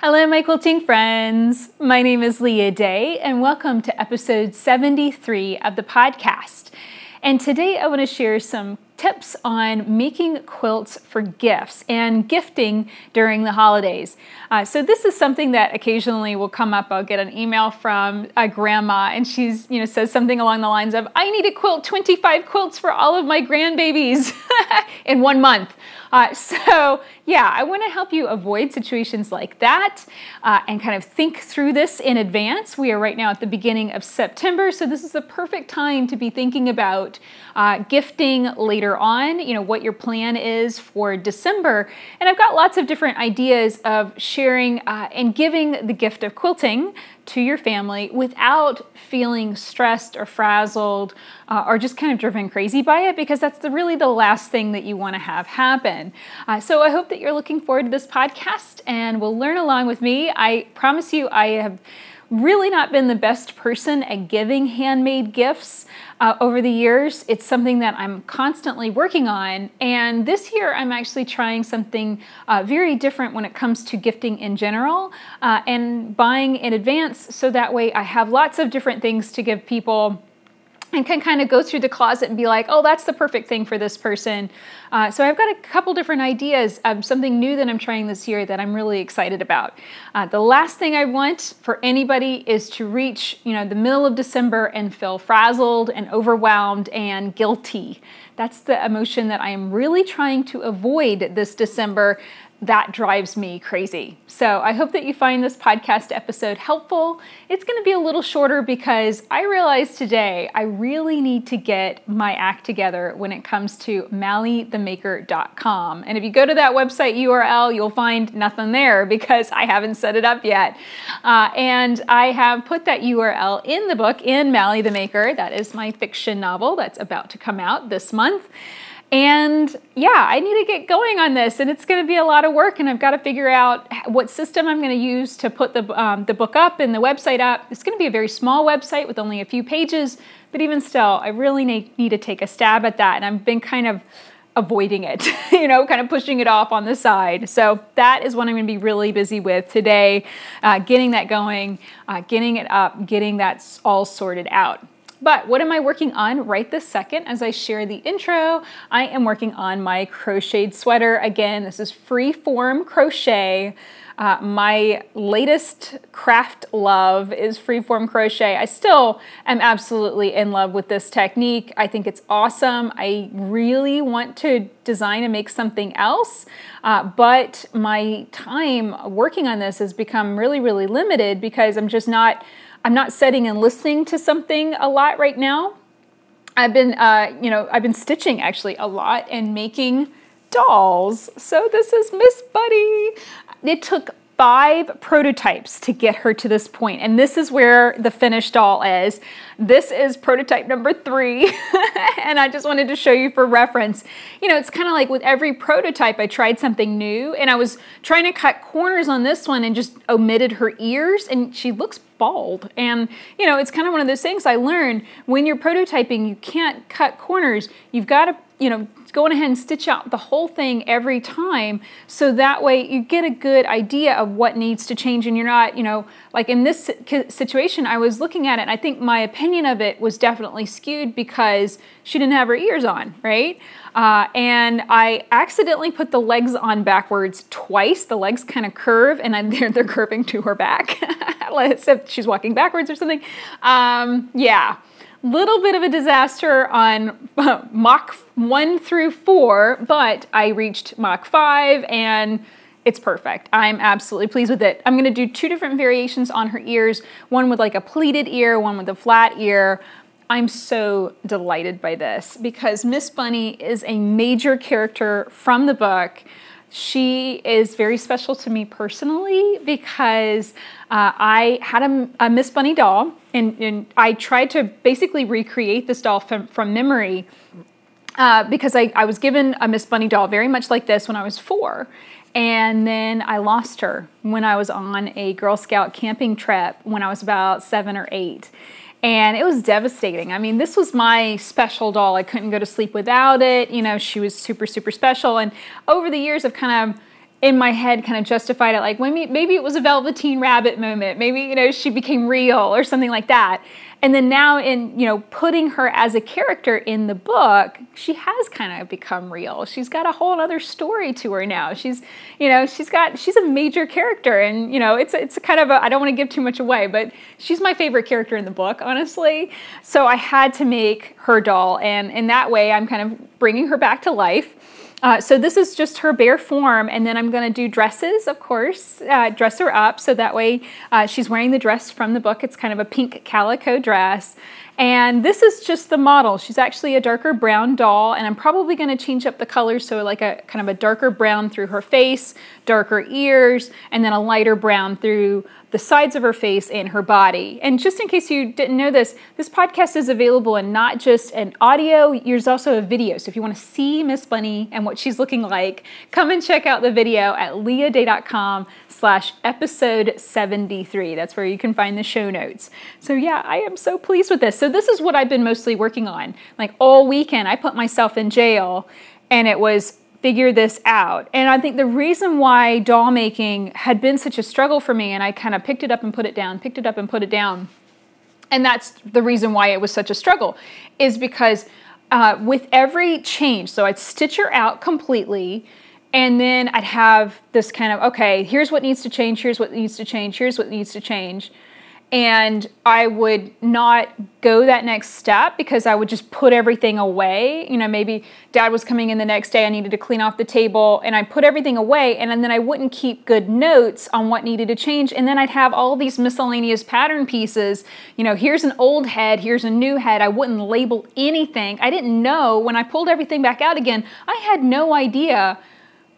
Hello, my quilting friends. My name is Leah Day, and welcome to episode 73 of the podcast. And today I want to share some tips on making quilts for gifts and gifting during the holidays. So this is something that occasionally will come up. I'll get an email from a grandma and she's, says something along the lines of, I need to quilt 25 quilts for all of my grandbabies in 1 month. So yeah, I want to help you avoid situations like that and kind of think through this in advance. We are right now at the beginning of September, so this is the perfect time to be thinking about gifting later on, what your plan is for December. And I've got lots of different ideas of sharing and giving the gift of quilting to your family without feeling stressed or frazzled or just kind of driven crazy by it, because that's really the last thing that you want to have happen. So I hope that you're looking forward to this podcast and will learn along with me. I promise you, I have really not been the best person at giving handmade gifts over the years. It's something that I'm constantly working on, and this year I'm actually trying something very different when it comes to gifting in general and buying in advance, so that way I have lots of different things to give people and can kind of go through the closet and be like, oh, that's the perfect thing for this person. So I've got a couple different ideas of something new that I'm trying this year that I'm really excited about. The last thing I want for anybody is to reach, the middle of December and feel frazzled and overwhelmed and guilty. That's the emotion that I am really trying to avoid this December. That drives me crazy. So I hope that you find this podcast episode helpful. It's going to be a little shorter because I realized today I really need to get my act together when it comes to MallyTheMaker.com. And if you go to that website URL, you'll find nothing there because I haven't set it up yet. And I have put that URL in the book, in Mally the Maker. That is my fiction novel that's about to come out this month. And yeah, I need to get going on this, and it's going to be a lot of work, and I've got to figure out what system I'm going to use to put the book up and the website up. It's going to be a very small website with only a few pages, but even still, I really need to take a stab at that, and I've been kind of avoiding it, kind of pushing it off on the side. So that is what I'm going to be really busy with today, getting that going, getting it up, getting that all sorted out. But what am I working on right this second as I share the intro? I am working on my crocheted sweater. Again, this is free-form crochet. My latest craft love is free-form crochet. I still am absolutely in love with this technique. I think it's awesome. I really want to design and make something else, but my time working on this has become really, really limited because I'm not sitting and listening to something a lot right now. I've been stitching actually a lot and making dolls. So this is Miss Buddy. It took 5 prototypes to get her to this point, and this is where the finished doll is. This is prototype number 3, and I just wanted to show you for reference. It's kind of like with every prototype, I tried something new, and I was trying to cut corners on this one and just omitted her ears, and she looks bald. And it's kind of one of those things I learned when you're prototyping, you can't cut corners. You've got to go ahead and stitch out the whole thing every time, so that way you get a good idea of what needs to change, and you're not, like in this situation, I was looking at it and I think my opinion of it was definitely skewed because she didn't have her ears on, right? And I accidentally put the legs on backwards twice. The legs kind of curve, and they're curving to her back, as if she's walking backwards or something. Yeah. Little bit of a disaster on Mach 1 through 4, but I reached Mach 5 and it's perfect. I'm absolutely pleased with it. I'm going to do 2 different variations on her ears, one with like a pleated ear, one with a flat ear. I'm so delighted by this because Miss Bunny is a major character from the book. She is very special to me personally because I had a Miss Bunny doll, and I tried to basically recreate this doll from memory because I was given a Miss Bunny doll very much like this when I was 4. And then I lost her when I was on a Girl Scout camping trip when I was about 7 or 8. And it was devastating. I mean, this was my special doll. I couldn't go to sleep without it. She was super, super special. And over the years, I've kind of in my head kind of justified it like, maybe it was a Velveteen Rabbit moment. Maybe, you know, she became real or something like that. And then now in, you know, putting her as a character in the book, she has kind of become real. She's got a whole other story to her now. She's, you know, she's a major character, and, you know, it's a kind of I don't want to give too much away, but she's my favorite character in the book, honestly. So I had to make her doll, and in that way, I'm kind of bringing her back to life. So this is just her bare form, and then I'm going to do dresses, of course, dress her up, so that way she's wearing the dress from the book. It's kind of a pink calico dress. And this is just the model. She's actually a darker brown doll, and I'm probably going to change up the colors, so like a kind of a darker brown through her face, darker ears, and then a lighter brown through the sides of her face and her body. And just in case you didn't know this podcast is available in not just an audio, there's also a video. So if you want to see Miss Bunny and what she's looking like, come and check out the video at leahday.com/episode 73. That's where you can find the show notes. So yeah, I am so pleased with this. So this is what I've been mostly working on. Like all weekend, I put myself in jail, and it was figure this out. And I think the reason why doll making had been such a struggle for me, and I kind of picked it up and put it down, picked it up and put it down, and that's the reason why it was such a struggle, is because with every change, so I'd stitch her out completely, and then I'd have this kind of, okay, here's what needs to change, here's what needs to change, here's what needs to change. And I would not go that next step because I would just put everything away. You know, maybe Dad was coming in the next day, I needed to clean off the table, and I put everything away, and then I wouldn't keep good notes on what needed to change. And then I'd have all these miscellaneous pattern pieces. You know, here's an old head, here's a new head. I wouldn't label anything. I didn't know, when I pulled everything back out again, I had no idea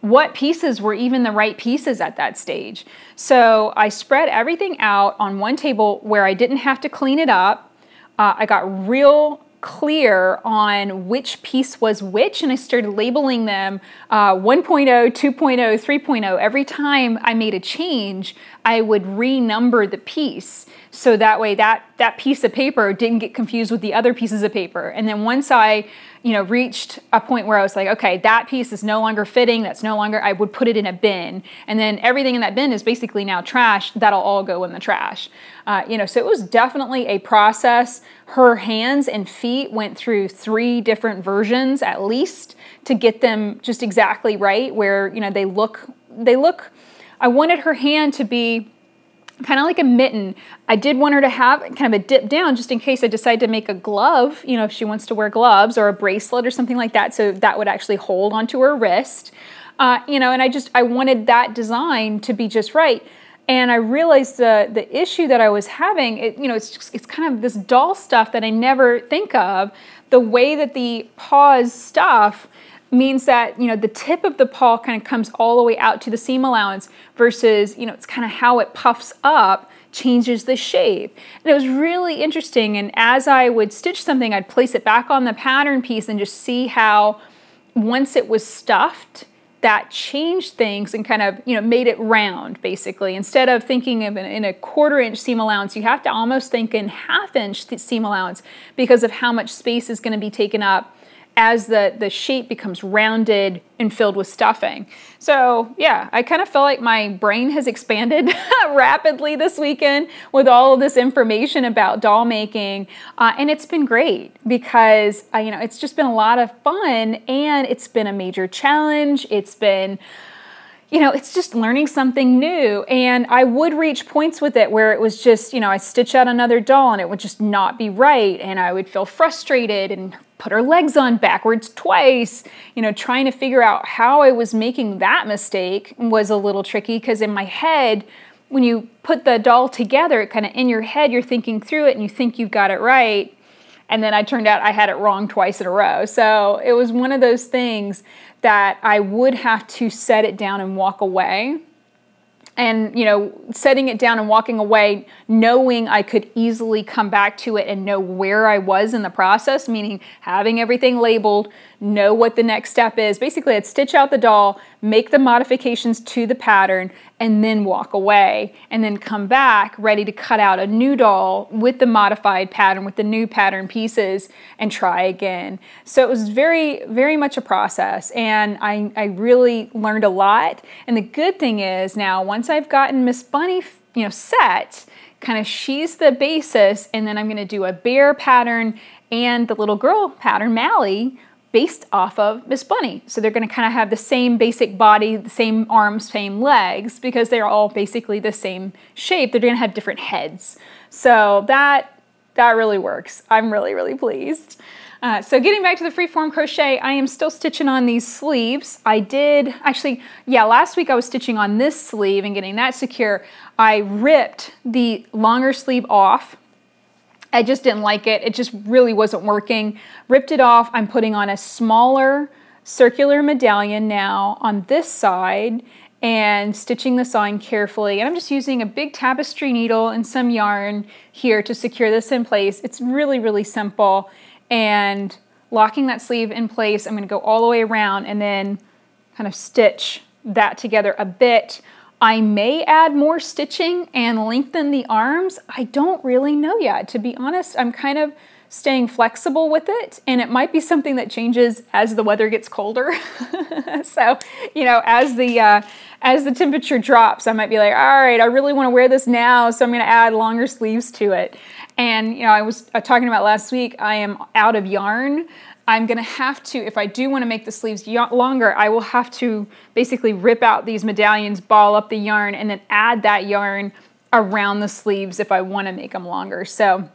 what pieces were even the right pieces at that stage. So I spread everything out on one table where I didn't have to clean it up. I got real clear on which piece was which, and I started labeling them 1.0, 2.0, 3.0. Every time I made a change, I would renumber the piece, so that way that piece of paper didn't get confused with the other pieces of paper. And then once I, you know, reached a point where I was like, okay, that piece is no longer fitting, that's no longer, I would put it in a bin. And then everything in that bin is basically now trash, that'll all go in the trash. You know, so it was definitely a process. Her hands and feet went through 3 different versions at least to get them just exactly right, where, you know, they look, I wanted her hand to be kind of like a mitten. I did want her to have kind of a dip down just in case I decide to make a glove, you know, if she wants to wear gloves, or a bracelet or something like that, so that would actually hold onto her wrist. You know, and I wanted that design to be just right. And I realized the issue that I was having, you know, it's kind of this doll stuff that I never think of. The way that the paws stuff means that, you know, the tip of the paw kind of comes all the way out to the seam allowance, versus, you know, it's kind of how it puffs up changes the shape. And it was really interesting. And as I would stitch something, I'd place it back on the pattern piece and just see how once it was stuffed, that changed things and kind of, you know, made it round, basically. Instead of thinking of in a 1/4 inch seam allowance, you have to almost think in 1/2 inch seam allowance, because of how much space is going to be taken up as the shape becomes rounded and filled with stuffing. So yeah, I kind of feel like my brain has expanded rapidly this weekend with all of this information about doll making. And it's been great because, you know, it's just been a lot of fun, and it's been a major challenge. It's been, you know, it's just learning something new. And I would reach points with it where it was just, you know, I stitch out another doll and it would just not be right. And I would feel frustrated and put her legs on backwards twice. You know, trying to figure out how I was making that mistake was a little tricky, because in my head, when you put the doll together, it kind of in your head, you're thinking through it and you think you've got it right. And then it turned out I had it wrong twice in a row. So it was one of those things that I would have to set it down and walk away. And, you know, setting it down and walking away, knowing I could easily come back to it and know where I was in the process, meaning having everything labeled, know what the next step is. Basically, I'd stitch out the doll, make the modifications to the pattern, and then walk away, and then come back ready to cut out a new doll with the modified pattern, with the new pattern pieces, and try again. So it was very, very much a process, and I really learned a lot. And the good thing is now, once I've gotten Miss Bunny, set, kind of she's the basis, and then I'm going to do a bear pattern and the little girl pattern, Mally, based off of Miss Bunny. So they're going to kind of have the same basic body, the same arms, same legs, because they're all basically the same shape. They're going to have different heads. So that really works. I'm really, really pleased. So getting back to the freeform crochet, I am still stitching on these sleeves. I did, actually, last week I was stitching on this sleeve and getting that secure. I ripped the longer sleeve off. I just didn't like it. It just really wasn't working. Ripped it off. I'm putting on a smaller circular medallion now on this side and stitching this on carefully. And I'm just using a big tapestry needle and some yarn here to secure this in place. It's really, really simple. And locking that sleeve in place, I'm going to go all the way around and then kind of stitch that together a bit. I may add more stitching and lengthen the arms. I don't really know yet. To be honest, I'm kind of staying flexible with it, and it might be something that changes as the weather gets colder. So, as the temperature drops, I might be like, all right, I really want to wear this now, so I'm going to add longer sleeves to it. And, I was talking about last week, I am out of yarn. I'm going to have to, if I do want to make the sleeves longer, I will have to basically rip out these medallions, ball up the yarn, and then add that yarn around the sleeves if I want to make them longer. So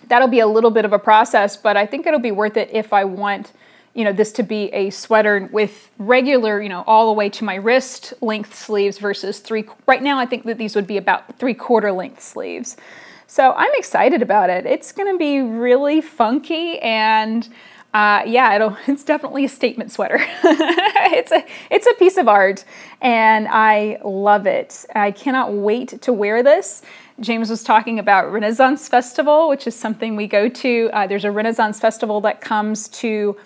that'll be a little bit of a process, but I think it'll be worth it if I want, this to be a sweater with regular, all the way to my wrist length sleeves versus right now I think that these would be about 3/4 length sleeves. So I'm excited about it. It's going to be really funky, and it's definitely a statement sweater. It's a piece of art, and I love it. I cannot wait to wear this. James was talking about Renaissance Festival, which is something we go to. There's a Renaissance Festival that comes to,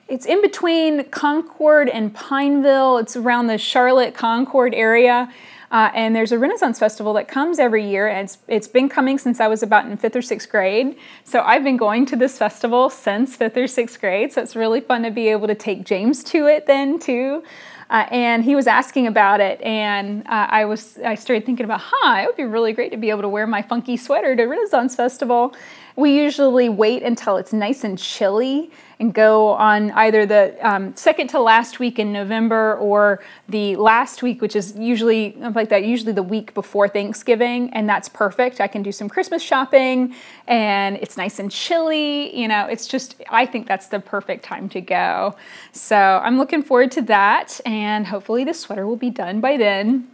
it's in between Concord and Pineville. It's around the Charlotte Concord area. And there's a Renaissance Festival that comes every year, and it's been coming since I was about in 5th or 6th grade. So I've been going to this festival since 5th or 6th grade, so it's really fun to be able to take James to it then too. And he was asking about it, and I started thinking about, it would be really great to be able to wear my funky sweater to Renaissance Festival. We usually wait until it's nice and chilly and go on either the second to last week in November or the last week, which is usually the week before Thanksgiving, and that's perfect. I can do some Christmas shopping, and it's nice and chilly. It's just, I think that's the perfect time to go. So I'm looking forward to that, and hopefully the sweater will be done by then.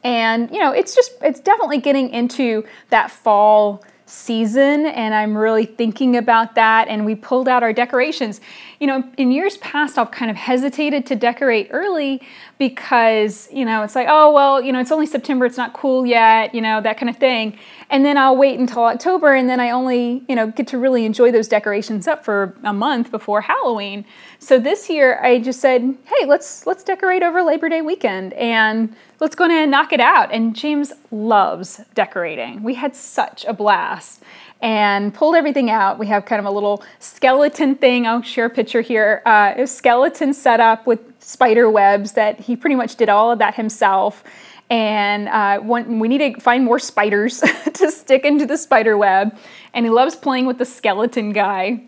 And, it's definitely getting into that fall season, and I'm really thinking about that, and we pulled out our decorations. In years past, I've kind of hesitated to decorate early because, it's like, oh, well, it's only September, it's not cool yet, that kind of thing. And then I'll wait until October, and then I only, get to really enjoy those decorations up for a month before Halloween. So this year I just said, hey, let's decorate over Labor Day weekend, and let's go ahead and knock it out. And James loves decorating. We had such a blast and pulled everything out. We have kind of a little skeleton thing. I'll share a picture here. A skeleton set up with spider webs that he pretty much did all of that himself. And we need to find more spiders to stick into the spider web. And he loves playing with the skeleton guy.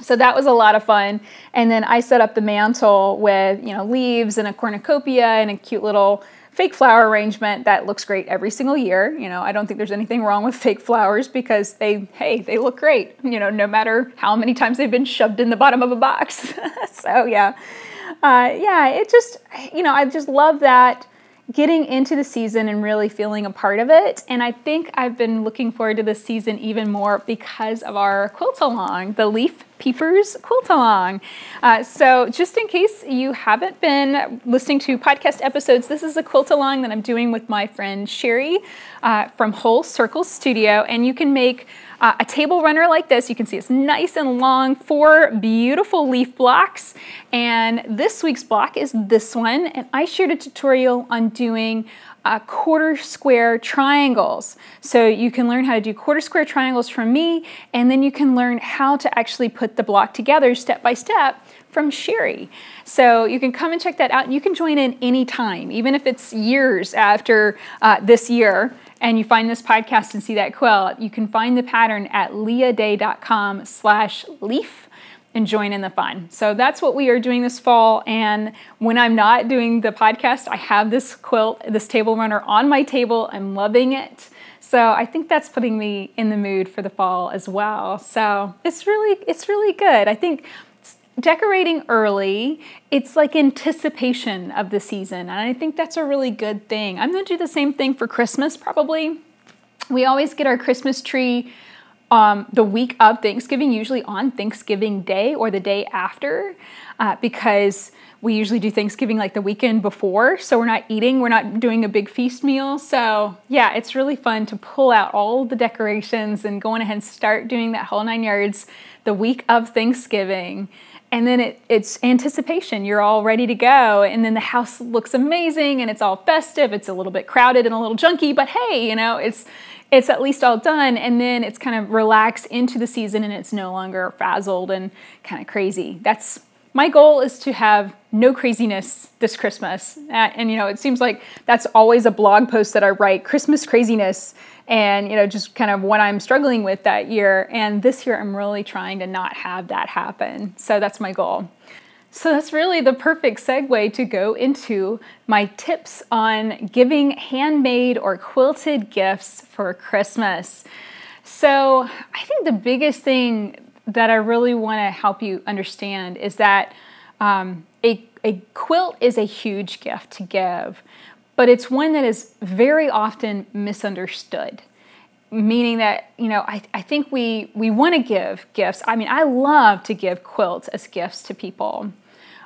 So that was a lot of fun. And then I set up the mantle with, leaves and a cornucopia and a cute little fake flower arrangement that looks great every single year. I don't think there's anything wrong with fake flowers because they look great, no matter how many times they've been shoved in the bottom of a box. So it just, I just love that, getting into the season and really feeling a part of it. And I think I've been looking forward to this season even more because of our quilt along, the Leaf Peepers quilt along. So just in case you haven't been listening to podcast episodes, this is a quilt along that I'm doing with my friend Sherry from Whole Circle Studio. And you can make a table runner like this. You can see it's nice and long, 4 beautiful leaf blocks. And this week's block is this one. And I shared a tutorial on doing quarter square triangles. So you can learn how to do quarter square triangles from me, and then you can learn how to actually put the block together step by step from Sherry. So you can come and check that out, and you can join in anytime, even if it's years after this year, and you find this podcast and see that quilt. You can find the pattern at leahday.com/leaf and join in the fun. So that's what we are doing this fall. And when I'm not doing the podcast, I have this quilt, this table runner on my table. I'm loving it. So I think that's putting me in the mood for the fall as well. So it's really good. I think decorating early, it's like anticipation of the season. And I think that's a really good thing. I'm gonna do the same thing for Christmas probably. We always get our Christmas tree the week of Thanksgiving, usually on Thanksgiving Day or the day after, because we usually do Thanksgiving like the weekend before, so we're not doing a big feast meal. So yeah, it's really fun to pull out all the decorations and go on ahead and start doing that whole 9 yards the week of Thanksgiving. And then it's anticipation. You're all ready to go, and then the house looks amazing and it's all festive. It's a little bit crowded and a little junky, but hey, you know, it's at least all done, and then it's kind of relaxed into the season and it's no longer frazzled and kind of crazy. That's my goal, is to have no craziness this Christmas. And you know, it seems like that's always a blog post that I write, Christmas craziness, and you know, just kind of what I'm struggling with that year. And this year I'm really trying to not have that happen. So that's my goal. So that's really the perfect segue to go into my tips on giving handmade or quilted gifts for Christmas. So I think the biggest thing that I really want to help you understand is that a quilt is a huge gift to give, but it's one that is very often misunderstood. Meaning that, you know, I think we want to give gifts. I mean, I love to give quilts as gifts to people.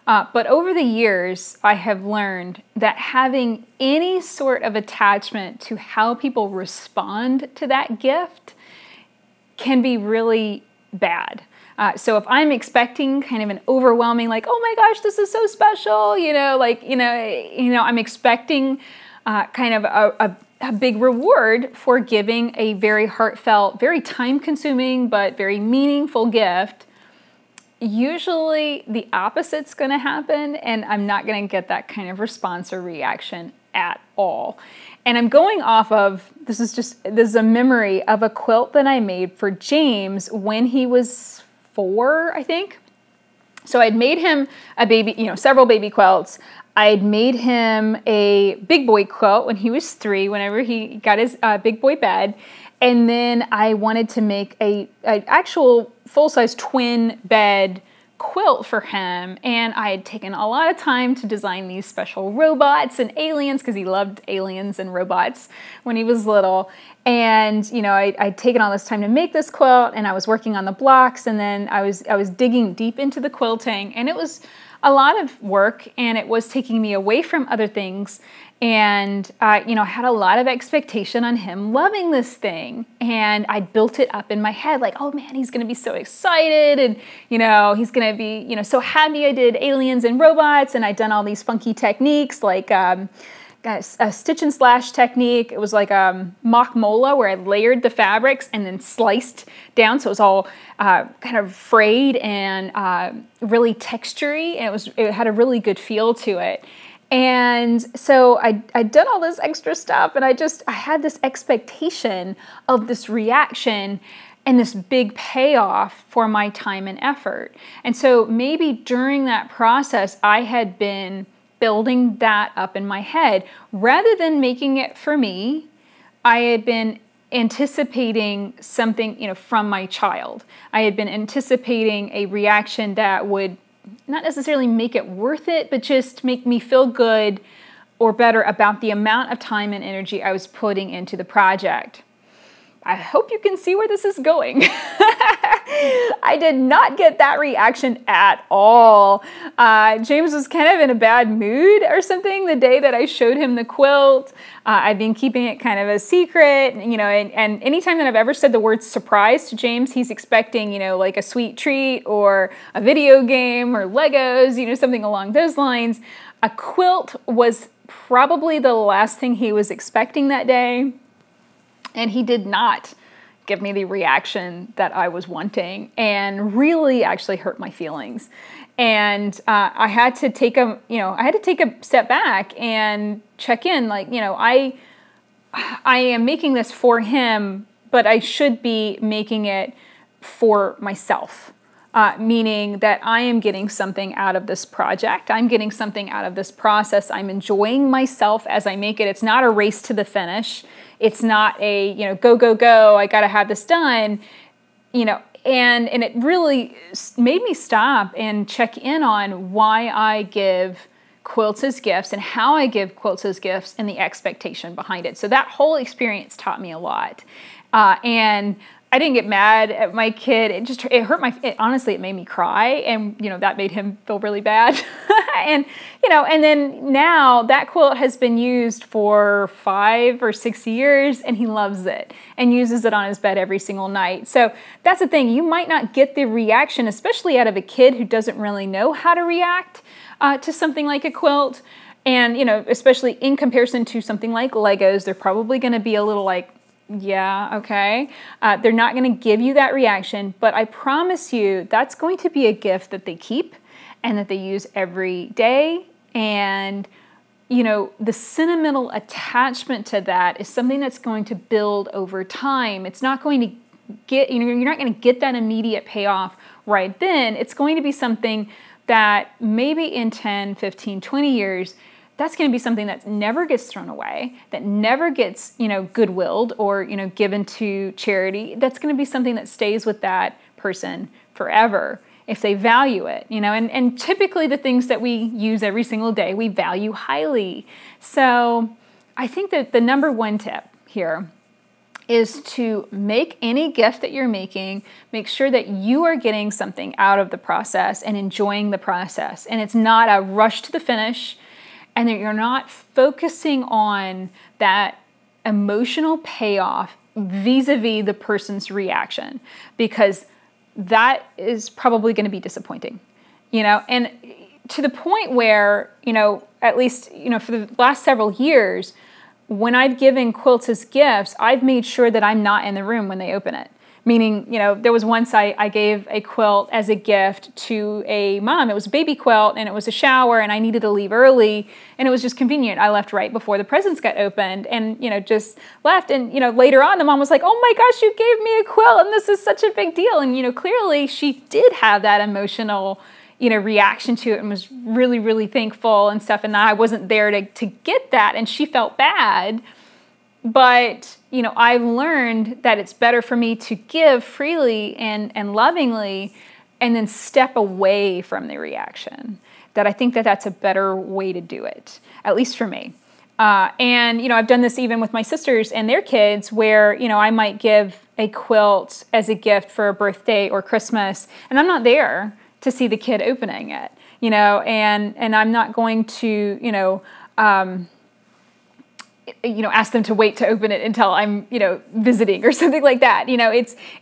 But over the years, I have learned that having any sort of attachment to how people respond to that gift can be really bad. So if I'm expecting kind of an overwhelming, like, oh my gosh, this is so special, I'm expecting kind of a big reward for giving a very heartfelt, very time-consuming, but very meaningful gift. Usually the opposite's going to happen, and I'm not going to get that kind of response or reaction at all. And I'm going off of, this is a memory of a quilt that I made for James when he was 4, I think. So I'd made him a baby, several baby quilts. I'd made him a big boy quilt when he was 3, whenever he got his big boy bed. And then I wanted to make an actual full-size twin bed quilt for him. And I had taken a lot of time to design these special robots and aliens, because he loved aliens and robots when he was little. And, I'd taken all this time to make this quilt, and I was working on the blocks, and then I was digging deep into the quilting, and it was a lot of work, and it was taking me away from other things. And I had a lot of expectation on him loving this thing. And I built it up in my head like, oh man, he's going to be so excited. And, he's going to be, so happy I did aliens and robots. And I'd done all these funky techniques like a stitch and slash technique. It was like a mock mola, where I layered the fabrics and then sliced down. So it was all kind of frayed and really textury. And it had a really good feel to it. And so I'd done all this extra stuff, and I had this expectation of this reaction and this big payoff for my time and effort. And so maybe during that process, I had been building that up in my head. Rather than making it for me, I had been anticipating something, from my child. I had been anticipating a reaction that would not necessarily make it worth it, but just make me feel good or better about the amount of time and energy I was putting into the project. I hope you can see where this is going. I did not get that reaction at all. James was kind of in a bad mood or something the day that I showed him the quilt. I've been keeping it kind of a secret, you know, and anytime that I've ever said the word surprise to James, he's expecting, you know, like a sweet treat or a video game or Legos, you know, something along those lines. A quilt was probably the last thing he was expecting that day. And he did not give me the reaction that I was wanting, and really actually hurt my feelings. And I had to take a step back and check in, like, you know, I am making this for him, but I should be making it for myself. Meaning that I am getting something out of this project. I'm getting something out of this process. I'm enjoying myself as I make it. It's not a race to the finish. It's not a, you know, go, go, go, I got to have this done, you know, and it really made me stop and check in on why I give quilts as gifts and how I give quilts as gifts and the expectation behind it. So that whole experience taught me a lot. And I didn't get mad at my kid. It hurt honestly, it made me cry, and, you know, that made him feel really bad. And, you know, and then now that quilt has been used for 5 or 6 years, and he loves it and uses it on his bed every single night. So that's the thing. You might not get the reaction, especially out of a kid who doesn't really know how to react to something like a quilt. And, you know, especially in comparison to something like Legos, they're probably going to be a little like, yeah, okay. They're not going to give you that reaction, but I promise you that's going to be a gift that they keep and that they use every day. And, you know, the sentimental attachment to that is something that's going to build over time. It's not going to get, you know, you're not going to get that immediate payoff right then. It's going to be something that maybe in 10, 15, 20 years, that's going to be something that never gets thrown away, that never gets, you know, goodwilled or, you know, given to charity. That's going to be something that stays with that person forever if they value it, you know, and typically the things that we use every single day, we value highly. So I think that the number one tip here is to make any gift that you're making, make sure that you are getting something out of the process and enjoying the process. And it's not a rush to the finish, and that you're not focusing on that emotional payoff vis-a-vis the person's reaction, because that is probably going to be disappointing, you know, and to the point where, you know, at least, you know, for the last several years, when I've given quilts as gifts, I've made sure that I'm not in the room when they open it. Meaning, you know, there was once I gave a quilt as a gift to a mom. It was a baby quilt, and it was a shower, and I needed to leave early, and it was just convenient. I left right before the presents got opened, and, you know, just left. And, you know, later on, the mom was like, "Oh my gosh, you gave me a quilt, and this is such a big deal." And, you know, clearly she did have that emotional, you know, reaction to it and was really, really thankful and stuff. And I wasn't there to get that, and she felt bad. But, you know, I've learned that it's better for me to give freely and lovingly and then step away from the reaction. That I think that that's a better way to do it, at least for me. And, you know, I've done this even with my sisters and their kids where, you know, I might give a quilt as a gift for a birthday or Christmas, and I'm not there to see the kid opening it, you know, and I'm not going to, you know, ask them to wait to open it until I'm, you know, visiting or something like that. You know,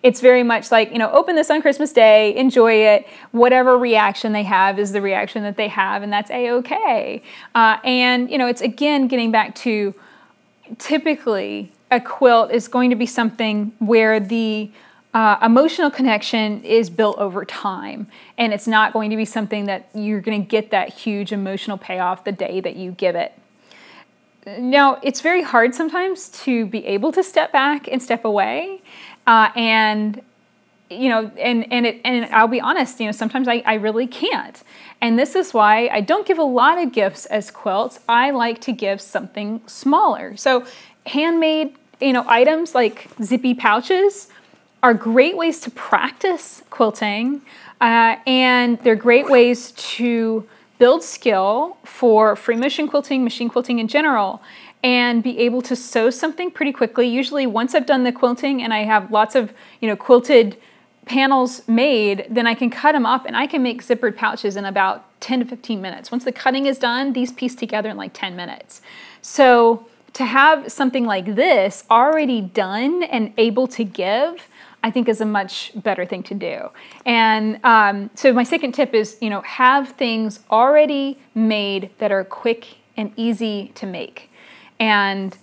it's very much like, you know, open this on Christmas Day, enjoy it. Whatever reaction they have is the reaction that they have, and that's a-okay. And, you know, it's again getting back to typically a quilt is going to be something where the emotional connection is built over time, and it's not going to be something that you're going to get that huge emotional payoff the day that you give it. Now, it's very hard sometimes to be able to step back and step away, and you know, and I'll be honest, you know, sometimes I really can't. And this is why I don't give a lot of gifts as quilts. I like to give something smaller. So handmade, you know, items like zippy pouches are great ways to practice quilting, and they're great ways to build skill for free motion quilting, machine quilting in general, and be able to sew something pretty quickly. Usually once I've done the quilting and I have lots of, quilted panels made, then I can cut them up and I can make zippered pouches in about 10 to 15 minutes. Once the cutting is done, these piece together in like 10 minutes. So to have something like this already done and able to give, I think is a much better thing to do. And so my second tip is, have things already made that are quick and easy to make. And,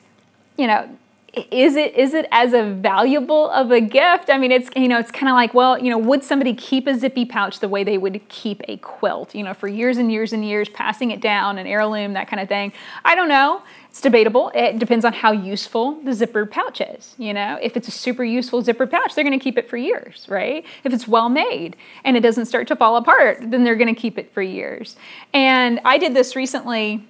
is it as a valuable of a gift? I mean, it's kind of like, well, would somebody keep a zippy pouch the way they would keep a quilt, for years and years and years, passing it down, an heirloom, that kind of thing? I don't know. It's debatable. It depends on how useful the zippered pouch is. If it's a super useful zippered pouch, they're going to keep it for years, right? If it's well made and it doesn't start to fall apart, then they're going to keep it for years. And I did this recently.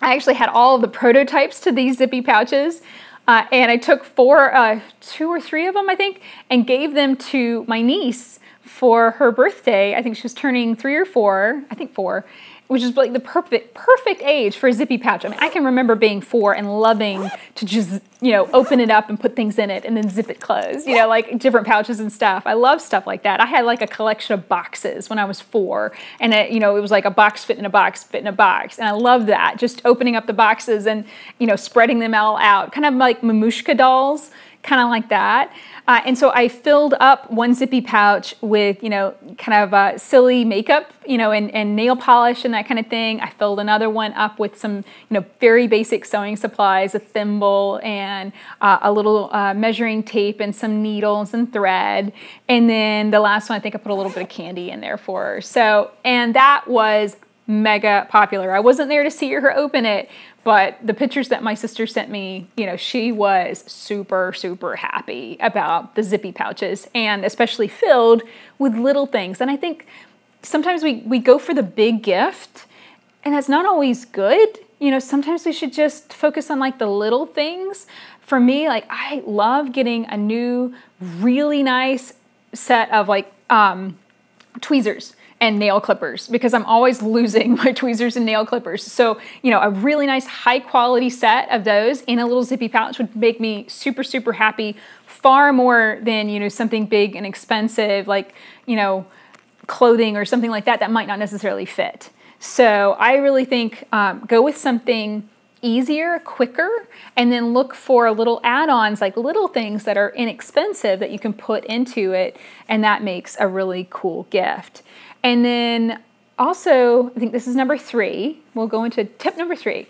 I actually had all of the prototypes to these zippy pouches. And I took 2 or 3 of them, I think, and gave them to my niece for her birthday. I think she was turning 3 or 4, I think 4, which is like the perfect age for a zippy pouch. I mean, I can remember being 4 and loving to just, open it up and put things in it and then zip it closed, like different pouches and stuff. I love stuff like that. I had like a collection of boxes when I was 4, and it was like a box fit in a box, fit in a box. And I love that, just opening up the boxes and, spreading them all out, kind of like mamushka dolls, kind of like that. And so I filled up one zippy pouch with, kind of silly makeup, and nail polish and that kind of thing. I filled another one up with some, very basic sewing supplies, a thimble and a little measuring tape and some needles and thread. And then the last one, I think I put a little bit of candy in there for her. So, and that was mega popular. I wasn't there to see her open it, but the pictures that my sister sent me, she was super, super happy about the zippy pouches, and especially filled with little things. And I think sometimes we go for the big gift, and that's not always good. Sometimes we should just focus on like the little things. For me, like I love getting a new, really nice set of like tweezers and nail clippers, because I'm always losing my tweezers and nail clippers. So, a really nice high quality set of those in a little zippy pouch would make me super, super happy, far more than, something big and expensive like, clothing or something like that that might not necessarily fit. So I really think go with something easier, quicker, and then look for little add-ons, like little things that are inexpensive that you can put into it, and that makes a really cool gift. And then also, I think this is number 3. We'll go into tip number 3.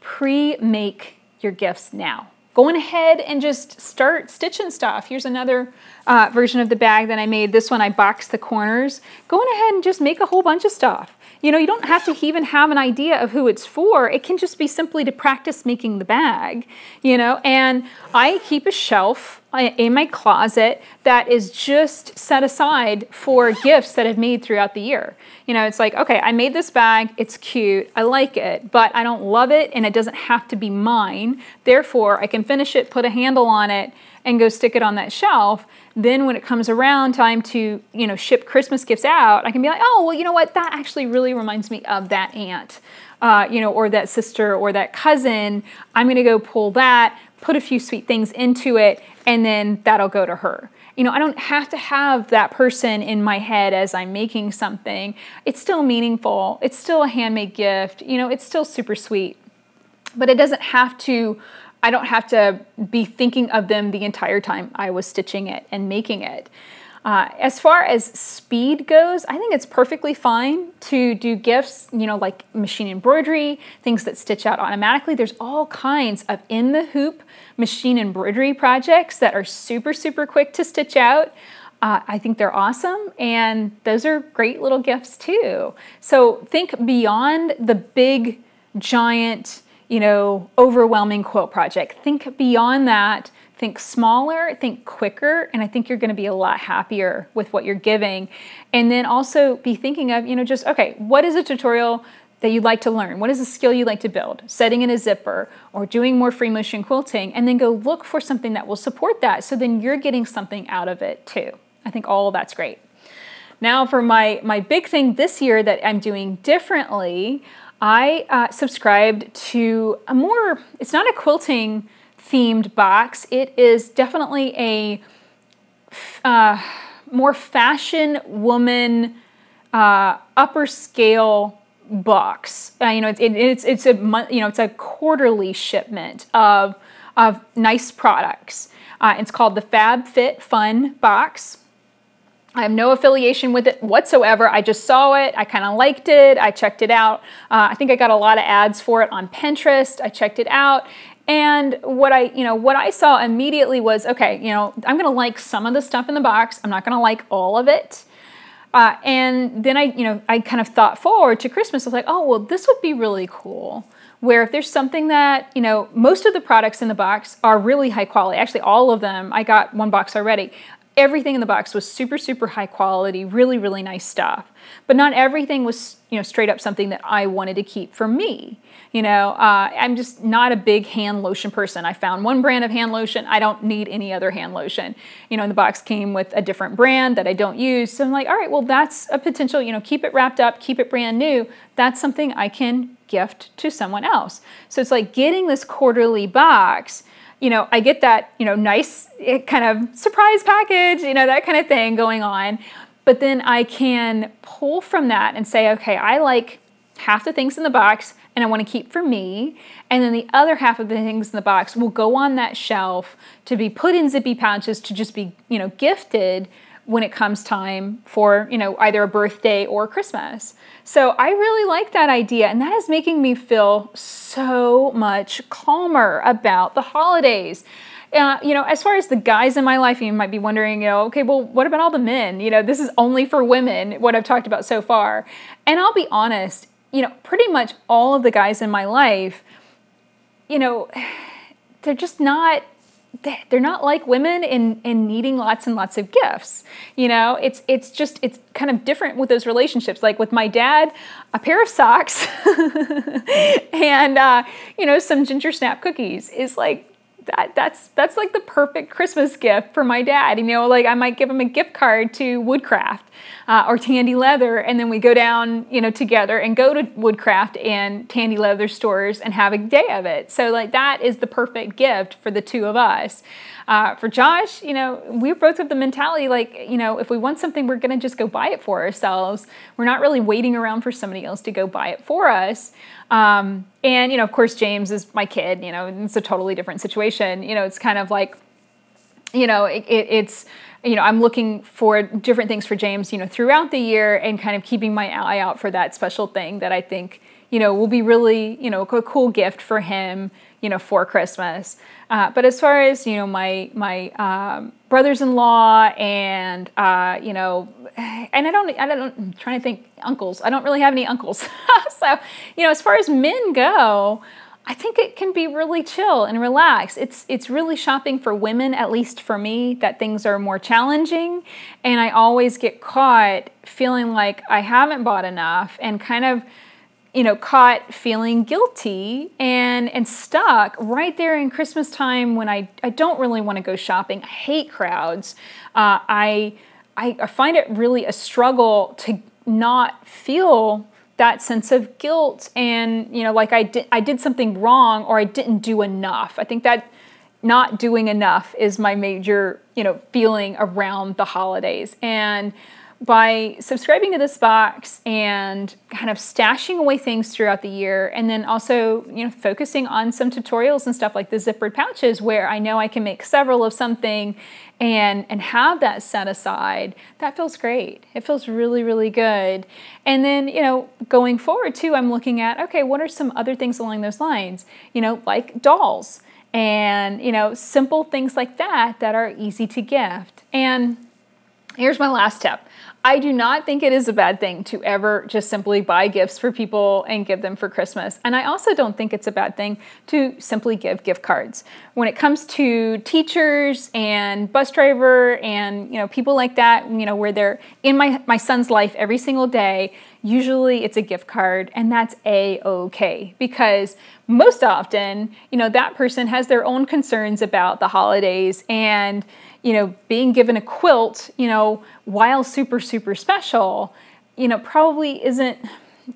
Pre-make your gifts now. Going ahead and just start stitching stuff. Here's another version of the bag that I made. This one I boxed the corners. Going ahead and just make a whole bunch of stuff. You don't have to even have an idea of who it's for. It can just be simply to practice making the bag, and I keep a shelf in my closet that is just set aside for gifts that I've made throughout the year. It's like, okay, I made this bag, it's cute, I like it, but I don't love it and it doesn't have to be mine. Therefore, I can finish it, put a handle on it, and go stick it on that shelf. Then when it comes around time to, ship Christmas gifts out, I can be like, oh, well, you know what? That actually really reminds me of that aunt, or that sister or that cousin. I'm going to go pull that, put a few sweet things into it, and then that'll go to her. I don't have to have that person in my head as I'm making something. It's still meaningful. It's still a handmade gift. It's still super sweet, but it doesn't have to, I don't have to be thinking of them the entire time I was stitching it and making it. As far as speed goes, I think it's perfectly fine to do gifts, like machine embroidery, things that stitch out automatically. There's all kinds of in the hoop machine embroidery projects that are super, super quick to stitch out. I think they're awesome, and those are great little gifts too. So think beyond the big, giant, overwhelming quilt project. Think beyond that. Think smaller, think quicker, and I think you're going to be a lot happier with what you're giving. And then also be thinking of, just, okay, what is a tutorial that you'd like to learn? What is a skill you'd like to build? Setting in a zipper or doing more free motion quilting, and then go look for something that will support that, so then you're getting something out of it too. I think all of that's great. Now for my big thing this year that I'm doing differently, I subscribed to a more, it's not a quilting themed box. It is definitely a more fashion woman, upper scale box. It's a quarterly shipment of nice products. It's called the FabFitFun box. I have no affiliation with it whatsoever. I just saw it. I kind of liked it. I checked it out. I think I got a lot of ads for it on Pinterest. I checked it out. And what I saw immediately was, okay, I'm going to like some of the stuff in the box. I'm not going to like all of it. And then I kind of thought forward to Christmas. I was like, oh, well, this would be really cool. Where if there's something that, most of the products in the box are really high quality. Actually, all of them. I got one box already. Everything in the box was super, super high quality, really, really nice stuff. But not everything was, straight up something that I wanted to keep for me. I'm just not a big hand lotion person. I found one brand of hand lotion. I don't need any other hand lotion. And the box came with a different brand that I don't use. So I'm like, all right, well, that's a potential, keep it wrapped up, keep it brand new. That's something I can gift to someone else. So it's like getting this quarterly box. I get that, nice kind of surprise package, that kind of thing going on. But then I can pull from that and say, okay, I like half the things in the box and I want to keep for me. And then the other half of the things in the box will go on that shelf to be put in zippy pouches to just be, gifted when it comes time for, either a birthday or Christmas. So I really like that idea, and that is making me feel so much calmer about the holidays. As far as the guys in my life, you might be wondering, okay, well, what about all the men? This is only for women, what I've talked about so far. And I'll be honest, pretty much all of the guys in my life, they're just not, they're not like women in needing lots and lots of gifts. It's kind of different with those relationships. Like with my dad, a pair of socks and, some ginger snap cookies is like, that's like the perfect Christmas gift for my dad. Like I might give him a gift card to Woodcraft or Tandy Leather, and then we go down, together and go to Woodcraft and Tandy Leather stores and have a day of it. So like that is the perfect gift for the two of us. For Josh, we both have the mentality like, if we want something, we're going to just go buy it for ourselves. We're not really waiting around for somebody else to go buy it for us. And, of course, James is my kid, it's a totally different situation. It's kind of like, I'm looking for different things for James, throughout the year and kind of keeping my eye out for that special thing that I think, will be really, a cool gift for him, for Christmas. But as far as, my brothers-in-law and, and I'm trying to think uncles. I don't really have any uncles. So, as far as men go, I think it can be really chill and relaxed. It's really shopping for women, at least for me, that things are more challenging. And I always get caught feeling like I haven't bought enough and kind of, caught feeling guilty and stuck right there in Christmas time when I don't really want to go shopping. I hate crowds. I find it really a struggle to not feel that sense of guilt and, like I did something wrong or I didn't do enough. I think that not doing enough is my major, feeling around the holidays. And by subscribing to this box and kind of stashing away things throughout the year, and then also, focusing on some tutorials and stuff like the zippered pouches where I know I can make several of something and have that set aside, that feels great. It feels really, really good. And then, going forward too, I'm looking at, okay, what are some other things along those lines? Like dolls and, simple things like that are easy to gift. And here's my last tip. I do not think it is a bad thing to ever just simply buy gifts for people and give them for Christmas. And I also don't think it's a bad thing to simply give gift cards. When it comes to teachers and bus driver and, people like that, where they're in my son's life every single day, usually it's a gift card, and that's a-okay, because most often, that person has their own concerns about the holidays, and, being given a quilt, while super, super special, probably isn't,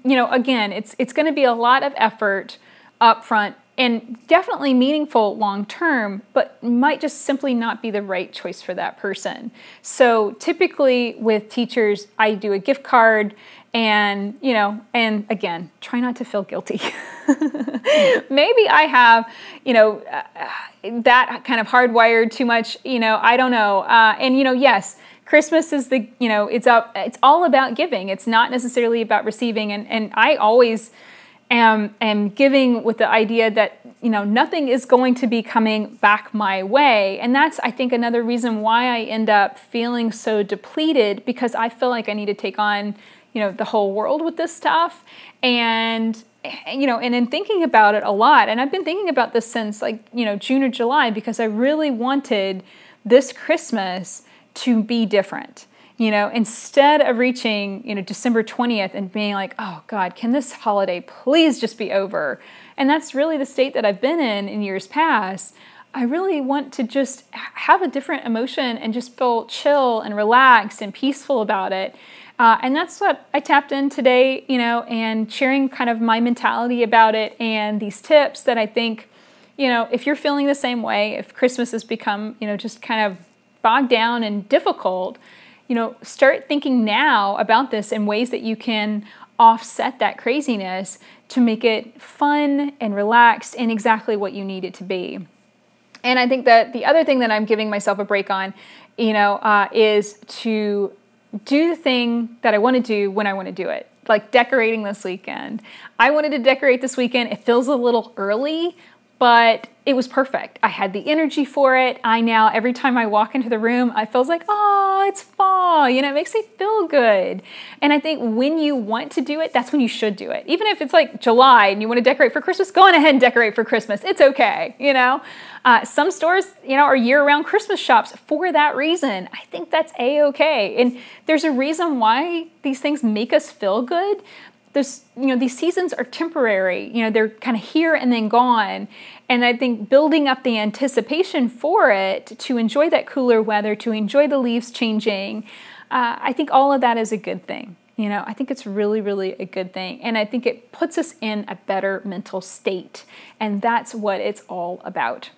again, it's going to be a lot of effort up front and definitely meaningful long term, but might just simply not be the right choice for that person. So typically with teachers, I do a gift card, and, and again, try not to feel guilty. Maybe I have, that kind of hardwired too much, I don't know. And, yes, Christmas is it's all about giving. It's not necessarily about receiving. And I always am giving with the idea that, nothing is going to be coming back my way. And that's, I think, another reason why I end up feeling so depleted, because I feel like I need to take on, the whole world with this stuff. And, and in thinking about it a lot, and I've been thinking about this since June or July, because I really wanted this Christmas to be different. Instead of reaching, December 20th and being like, oh God, can this holiday please just be over? And that's really the state that I've been in years past. I really want to just have a different emotion and just feel chill and relaxed and peaceful about it. And that's what I tapped in today, and sharing kind of my mentality about it and these tips that I think, if you're feeling the same way, if Christmas has become, just kind of bogged down and difficult, start thinking now about this in ways that you can offset that craziness to make it fun and relaxed and exactly what you need it to be. And I think that the other thing that I'm giving myself a break on, is to do the thing that I want to do when I want to do it. Like decorating this weekend. I wanted to decorate this weekend. It feels a little early, but it was perfect. I had the energy for it. Every time I walk into the room, I feel like, oh, it's fall. It makes me feel good. And I think when you want to do it, that's when you should do it. Even if it's like July and you want to decorate for Christmas, go on ahead and decorate for Christmas. It's okay, Some stores, are year-round Christmas shops for that reason. I think that's a-okay. And there's a reason why these things make us feel good. These seasons are temporary. They're kind of here and then gone. And I think building up the anticipation for it, to enjoy that cooler weather, to enjoy the leaves changing, I think all of that is a good thing. I think it's really, really a good thing. And I think it puts us in a better mental state. And that's what it's all about.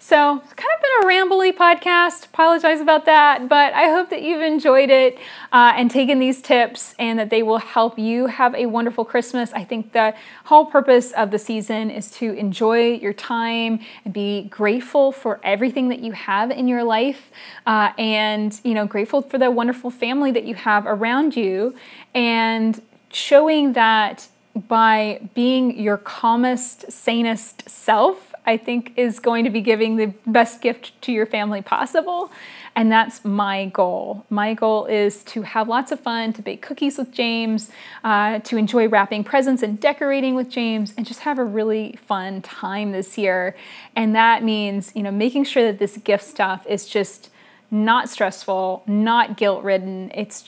So it's kind of been a rambly podcast. Apologize about that, but I hope that you've enjoyed it and taken these tips, and that they will help you have a wonderful Christmas. I think the whole purpose of the season is to enjoy your time and be grateful for everything that you have in your life, and grateful for the wonderful family that you have around you, and showing that by being your calmest, sanest self, I think is going to be giving the best gift to your family possible. And that's my goal. My goal is to have lots of fun, to bake cookies with James, to enjoy wrapping presents and decorating with James, and just have a really fun time this year. And that means, making sure that this gift stuff is just not stressful, not guilt-ridden. It's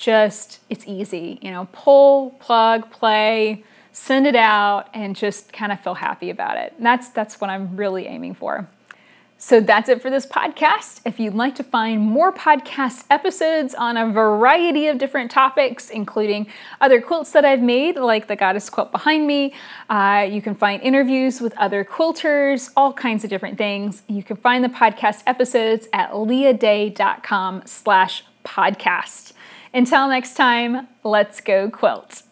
easy. Pull, plug, play, send it out, and just kind of feel happy about it. And that's what I'm really aiming for. So that's it for this podcast. If you'd like to find more podcast episodes on a variety of different topics, including other quilts that I've made, like the goddess quilt behind me, you can find interviews with other quilters, all kinds of different things. You can find the podcast episodes at leahday.com/podcast. Until next time, let's go quilt.